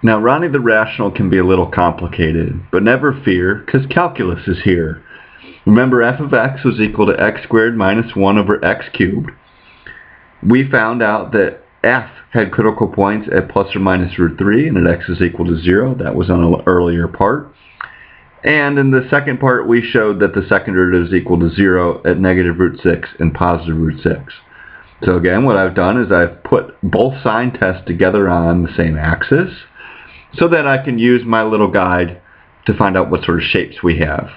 Now, Ronnie the Rational can be a little complicated, but never fear, because calculus is here. Remember, f of x was equal to x squared minus 1 over x cubed. We found out that f had critical points at plus or minus root 3 and at x is equal to 0. That was on an earlier part. And in the second part, we showed that the second derivative is equal to 0 at negative root 6 and positive root 6. So again, what I've done is I've put both sign tests together on the same axis so that I can use my little guide to find out what sort of shapes we have.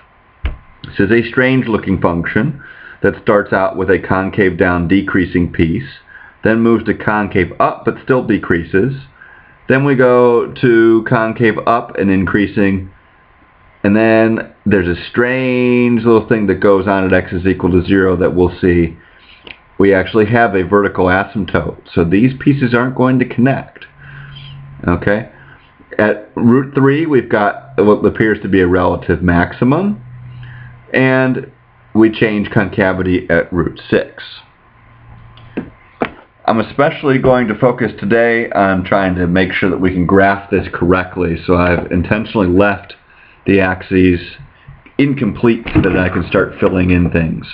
This is a strange looking function that starts out with a concave down decreasing piece, then moves to concave up but still decreases. Then we go to concave up and increasing, and then there's a strange little thing that goes on at x is equal to 0 that we'll see. We actually have a vertical asymptote, so these pieces aren't going to connect. Okay? At root 3, we've got what appears to be a relative maximum, and we change concavity at root 6. I'm especially going to focus today on trying to make sure that we can graph this correctly, so I've intentionally left the axes incomplete so that I can start filling in things.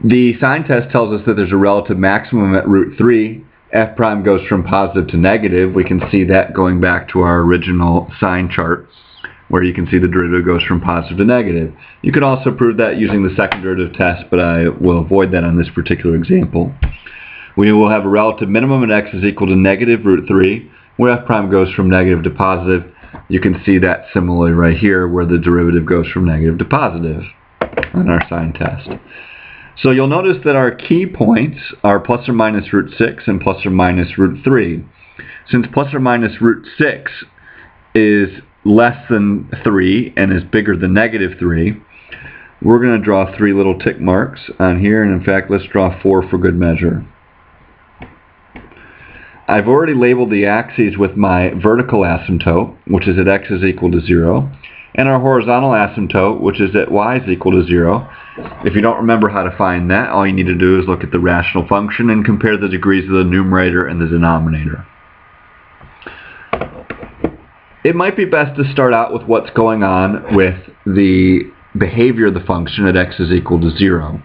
The sign test tells us that there's a relative maximum at root 3. F prime goes from positive to negative. We can see that going back to our original sign chart, where you can see the derivative goes from positive to negative. You could also prove that using the second derivative test, but I will avoid that on this particular example. We will have a relative minimum at x is equal to negative root 3, where f prime goes from negative to positive. You can see that similarly right here, where the derivative goes from negative to positive on our sign test. So you'll notice that our key points are plus or minus root 6 and plus or minus root 3. Since plus or minus root 6 is less than 3 and is bigger than negative 3, we're going to draw 3 little tick marks on here, and in fact let's draw 4 for good measure. I've already labeled the axes with my vertical asymptote, which is at x is equal to 0, and our horizontal asymptote, which is at y is equal to 0. If you don't remember how to find that, all you need to do is look at the rational function and compare the degrees of the numerator and the denominator. It might be best to start out with what's going on with the behavior of the function at x is equal to 0.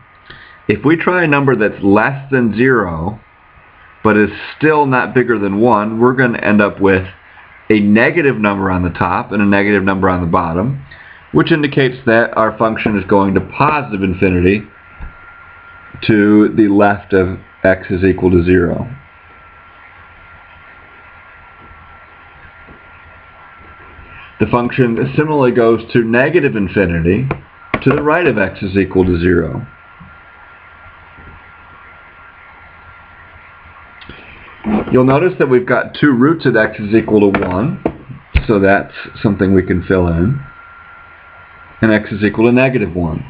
If we try a number that's less than 0, but is still not bigger than 1, we're going to end up with a negative number on the top and a negative number on the bottom, which indicates that our function is going to positive infinity to the left of x is equal to 0. The function similarly goes to negative infinity to the right of x is equal to 0. You'll notice that we've got 2 roots at x is equal to 1, so that's something we can fill in. And x is equal to negative 1.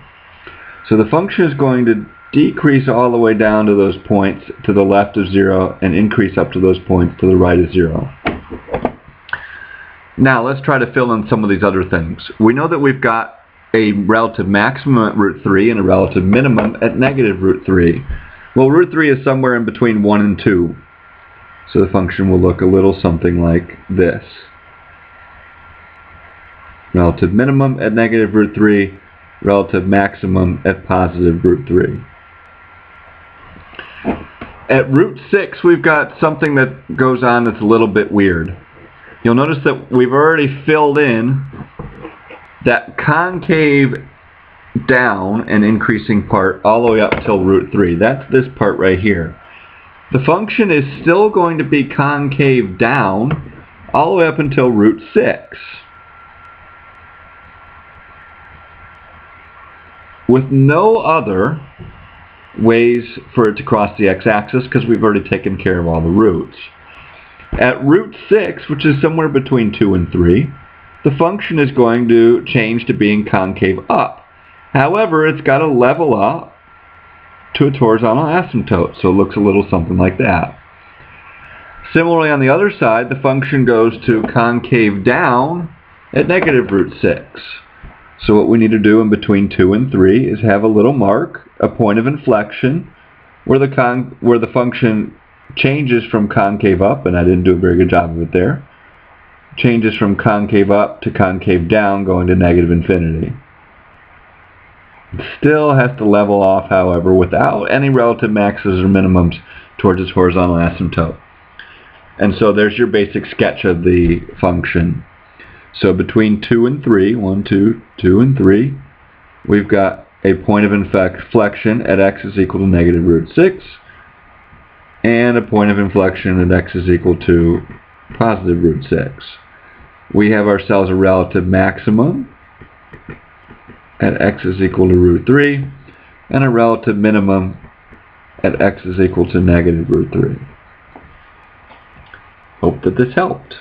So the function is going to decrease all the way down to those points to the left of 0 and increase up to those points to the right of 0. Now let's try to fill in some of these other things. We know that we've got a relative maximum at root 3 and a relative minimum at negative root 3. Well, root 3 is somewhere in between 1 and 2. So the function will look a little something like this. Relative minimum at negative root 3, relative maximum at positive root 3. At root 6, we've got something that goes on that's a little bit weird. You'll notice that we've already filled in that concave down and increasing part all the way up till root 3. That's this part right here. The function is still going to be concave down all the way up until root 6. With no other ways for it to cross the x-axis because we've already taken care of all the roots. At root 6, which is somewhere between 2 and 3, the function is going to change to being concave up. However, it's got to level up to its horizontal asymptote, so it looks a little something like that. Similarly, on the other side, the function goes to concave down at negative root 6. So what we need to do in between 2 and 3 is have a little mark, a point of inflection, where the function changes from concave up, and I didn't do a very good job of it there. Changes from concave up to concave down, going to negative infinity. It still has to level off, however, without any relative maxes or minimums towards its horizontal asymptote. And so there's your basic sketch of the function. So between 2 and 3, 1, 2, 2 and 3, we've got a point of inflection at x is equal to negative root 6, and a point of inflection at x is equal to positive root 6. We have ourselves a relative maximum at x is equal to root 3, and a relative minimum at x is equal to negative root 3. Hope that this helped.